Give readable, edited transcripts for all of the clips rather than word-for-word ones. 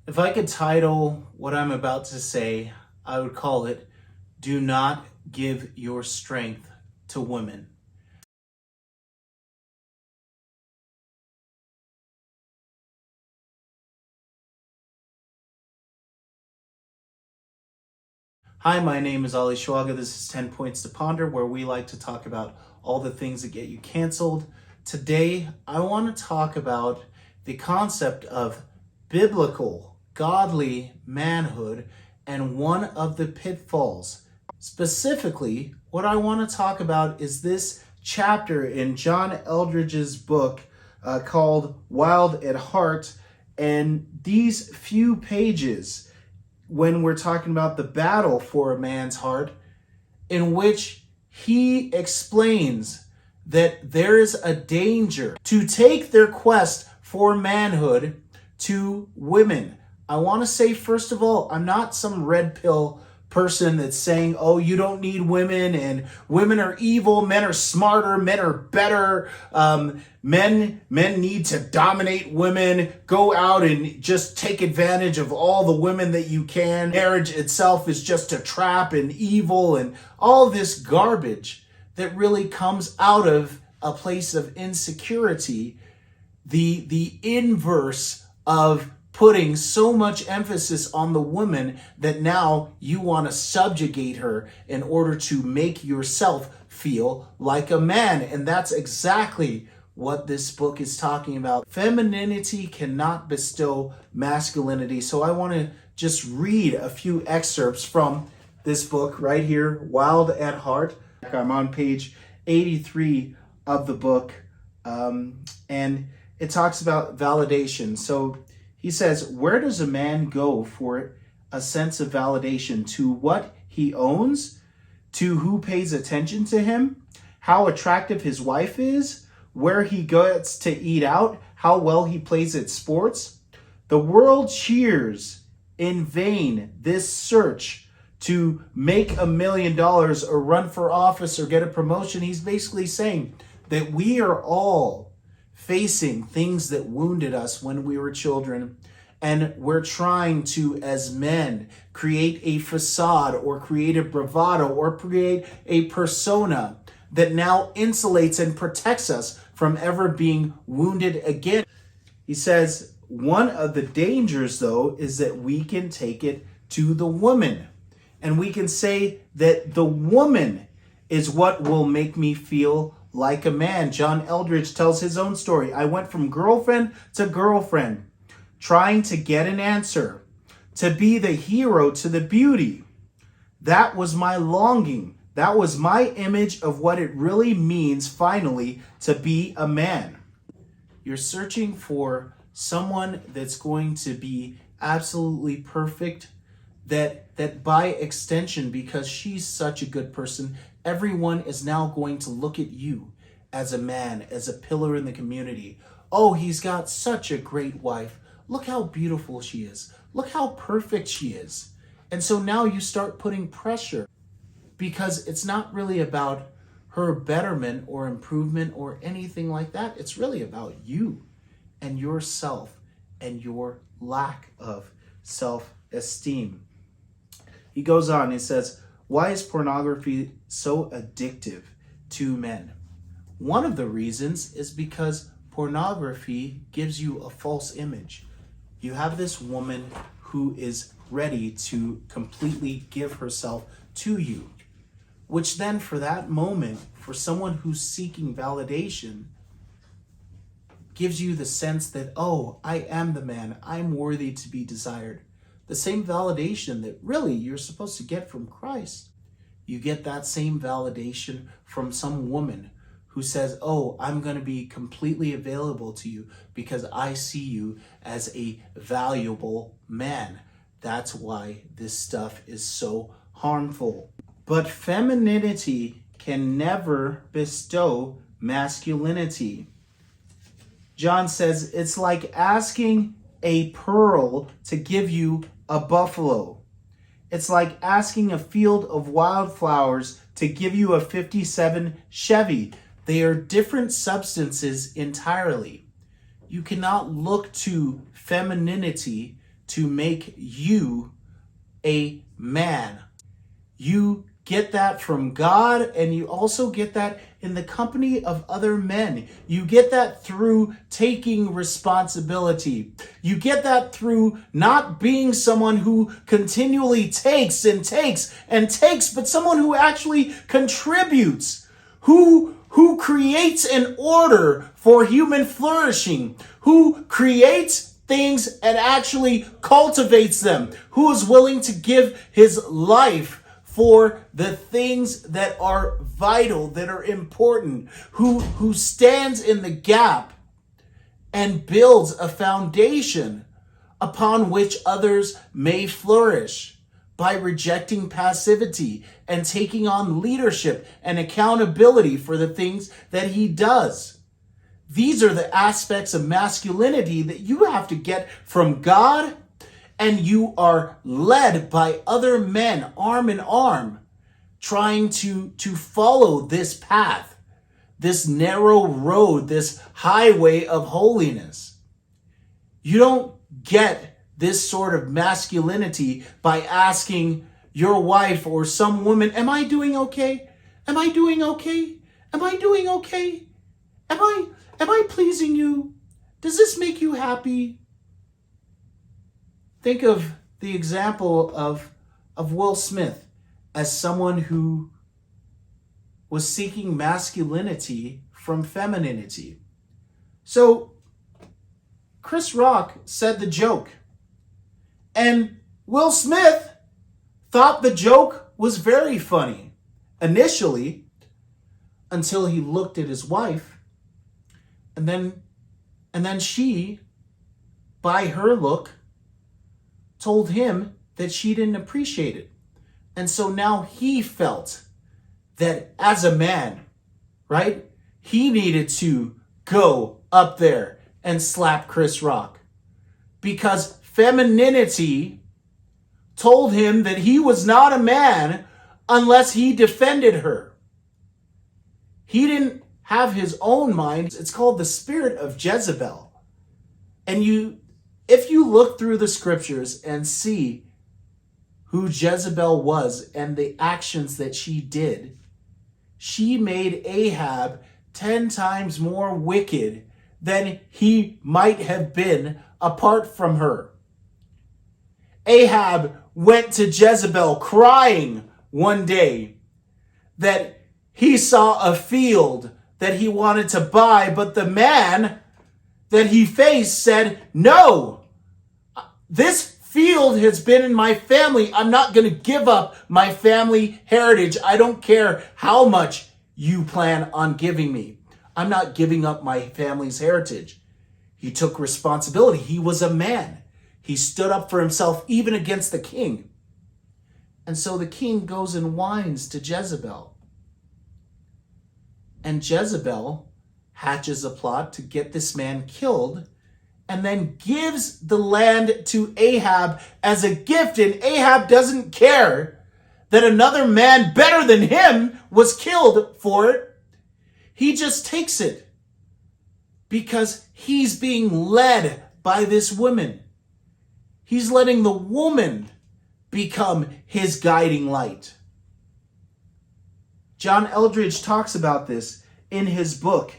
If I could title what I'm about to say, I would call it, Do Not Give Your Strength to Women. Hi, my name is Ali Schwaga. This is 10 Points to Ponder, where we like to talk about all the things that get you canceled. Today, I want to talk about the concept of biblical, godly manhood and one of the pitfalls. Specifically, what I want to talk about is this chapter in John Eldredge's book called Wild at Heart, and these few pages when we're talking about the battle for a man's heart, in which he explains that there is a danger to take their quest for manhood to women. I want to say, first of all, I'm not some red pill person that's saying, oh, you don't need women and women are evil, men are smarter, men are better, men need to dominate women, go out and just take advantage of all the women that you can. Marriage itself is just a trap and evil and all this garbage that really comes out of a place of insecurity, the inverse of putting so much emphasis on the woman that now you want to subjugate her in order to make yourself feel like a man. And that's exactly what this book is talking about. Femininity cannot bestow masculinity. So I want to just read a few excerpts from this book right here, Wild at Heart. I'm on page 83 of the book, and it talks about validation. So he says, where does a man go for a sense of validation? To what he owns? To who pays attention to him? How attractive his wife is? Where he gets to eat out? How well he plays at sports? The world cheers in vain this search to make $1 million or run for office or get a promotion. He's basically saying that we are all facing things that wounded us when we were children, and we're trying to, as men, create a facade or create a bravado or create a persona that now insulates and protects us from ever being wounded again. He says one of the dangers, though, is that we can take it to the woman, and we can say that the woman is what will make me feel like a man. John Eldredge tells his own story. I went from girlfriend to girlfriend, trying to get an answer, to be the hero to the beauty. That was my longing. That was my image of what it really means finally to be a man. You're searching for someone that's going to be absolutely perfect, that by extension, because she's such a good person, everyone is now going to look at you as a man, as a pillar in the community. Oh, he's got such a great wife. Look how beautiful she is. Look how perfect she is. And so now you start putting pressure, because it's not really about her betterment or improvement or anything like that. It's really about you and yourself and your lack of self-esteem. He goes on, he says, why is pornography so addictive to men? One of the reasons is because pornography gives you a false image. You have this woman who is ready to completely give herself to you, which then for that moment, for someone who's seeking validation, gives you the sense that, oh, I am the man, I'm worthy to be desired. The same validation that really you're supposed to get from Christ. You get that same validation from some woman who says, oh, I'm going to be completely available to you because I see you as a valuable man. That's why this stuff is so harmful. But femininity can never bestow masculinity. John says it's like asking a pearl to give you a buffalo. It's like asking a field of wildflowers to give you a 57 Chevy. They are different substances entirely. You cannot look to femininity to make you a man. You get that from God, and you also get that in the company of other men. You get that through taking responsibility. You get that through not being someone who continually takes and takes and takes, but someone who actually contributes, who creates an order for human flourishing, who creates things and actually cultivates them, who is willing to give his life for the things that are vital, that are important, who stands in the gap and builds a foundation upon which others may flourish by rejecting passivity and taking on leadership and accountability for the things that he does. These are the aspects of masculinity that you have to get from God, and you are led by other men, arm in arm, trying to follow this path, this narrow road, this highway of holiness. You don't get this sort of masculinity by asking your wife or some woman, am I doing okay? Am I doing okay? Am I doing okay? Am I pleasing you? Does this make you happy? Think of the example of Will Smith as someone who was seeking masculinity from femininity. So Chris Rock said the joke, and Will Smith thought the joke was very funny initially, until he looked at his wife, and then she, by her look, told him that she didn't appreciate it. And so now he felt that as a man, right, he needed to go up there and slap Chris Rock, because femininity told him that he was not a man unless he defended her. He didn't have his own mind. It's called the spirit of Jezebel. And if you look through the scriptures and see who Jezebel was and the actions that she did, she made Ahab 10 times more wicked than he might have been apart from her. Ahab went to Jezebel crying one day that he saw a field that he wanted to buy, but the man that he faced said, no, this field has been in my family. I'm not going to give up my family heritage. I don't care how much you plan on giving me. I'm not giving up my family's heritage. He took responsibility. He was a man. He stood up for himself even against the king. And so the king goes and whines to Jezebel. And Jezebel hatches a plot to get this man killed, and then gives the land to Ahab as a gift. And Ahab doesn't care that another man better than him was killed for it. He just takes it because he's being led by this woman. He's letting the woman become his guiding light. John Eldredge talks about this in his book.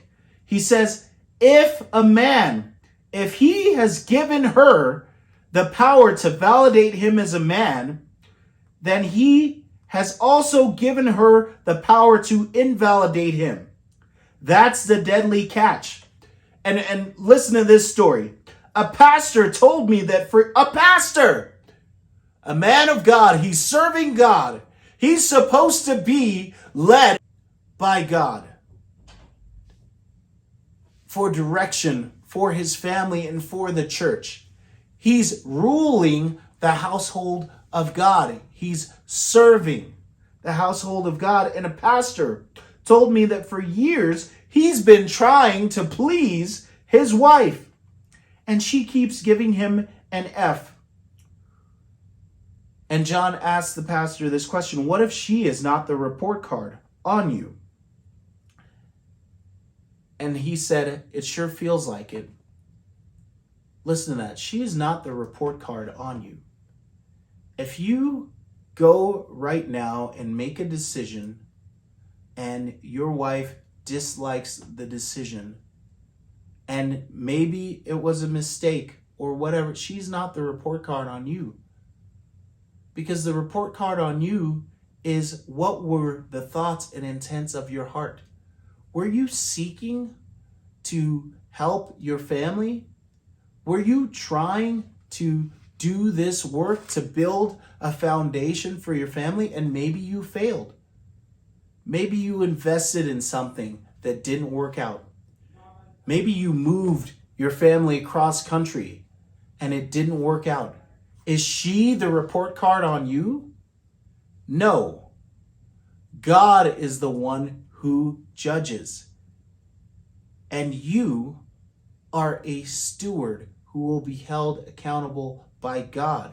He says, if he has given her the power to validate him as a man, then he has also given her the power to invalidate him. That's the deadly catch. And listen to this story. A pastor told me that for a pastor, a man of God, he's serving God. He's supposed to be led by God for direction for his family and for the church. He's ruling the household of God. He's serving the household of God. And a pastor told me that for years he's been trying to please his wife, and she keeps giving him an F. And John asked the pastor this question: what if she is not the report card on you? And he said, it sure feels like it. Listen to that. She is not the report card on you. If you go right now and make a decision and your wife dislikes the decision, and maybe it was a mistake or whatever, she's not the report card on you. Because the report card on you is, what were the thoughts and intents of your heart? Were you seeking to help your family? Were you trying to do this work to build a foundation for your family, and maybe you failed? Maybe you invested in something that didn't work out. Maybe you moved your family across country and it didn't work out. Is she the report card on you? No. God is the one who judges. And you are a steward who will be held accountable by God.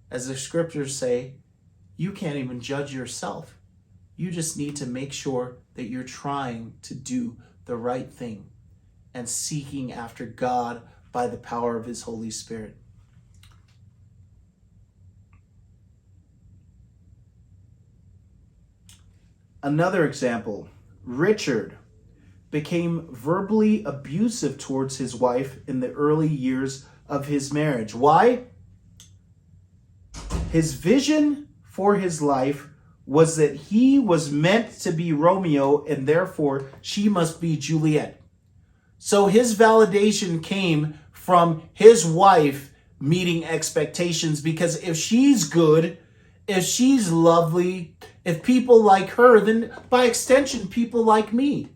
As the scriptures say, you can't even judge yourself. You just need to make sure that you're trying to do the right thing and seeking after God by the power of His Holy Spirit. Another example, Richard became verbally abusive towards his wife in the early years of his marriage. Why? His vision for his life was that he was meant to be Romeo and therefore she must be Juliet. So his validation came from his wife meeting expectations, because if she's good, if she's lovely, if people like her, then by extension, people like me.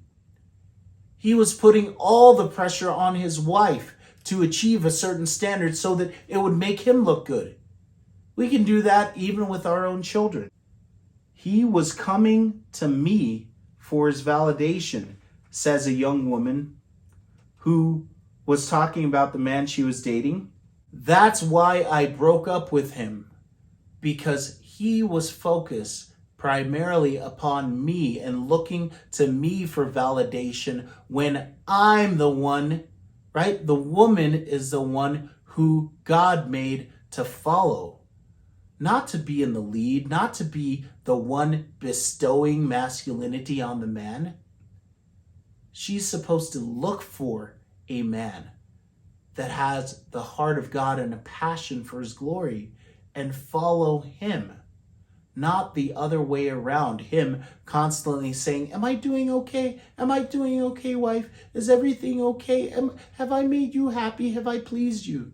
He was putting all the pressure on his wife to achieve a certain standard so that it would make him look good. We can do that even with our own children. He was coming to me for his validation, says a young woman who was talking about the man she was dating. That's why I broke up with him, because he was focused primarily upon me and looking to me for validation when I'm the one, right? The woman is the one who God made to follow, not to be in the lead, not to be the one bestowing masculinity on the man. She's supposed to look for a man that has the heart of God and a passion for His glory and follow Him. Not the other way around. Him constantly saying, am I doing okay? Am I doing okay, wife? Is everything okay? Have I made you happy? Have I pleased you?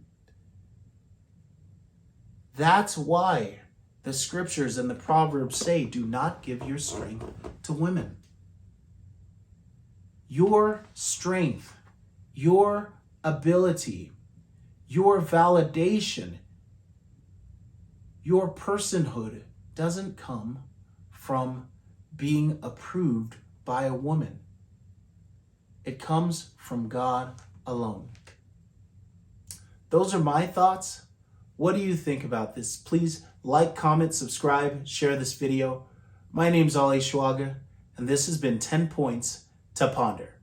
That's why the scriptures and the Proverbs say, do not give your strength to women. Your strength, your ability, your validation, your personhood doesn't come from being approved by a woman. It comes from God alone. Those are my thoughts. What do you think about this? Please like, comment, subscribe, share this video. My name's Ali Schwaga, and this has been 10 Points to Ponder.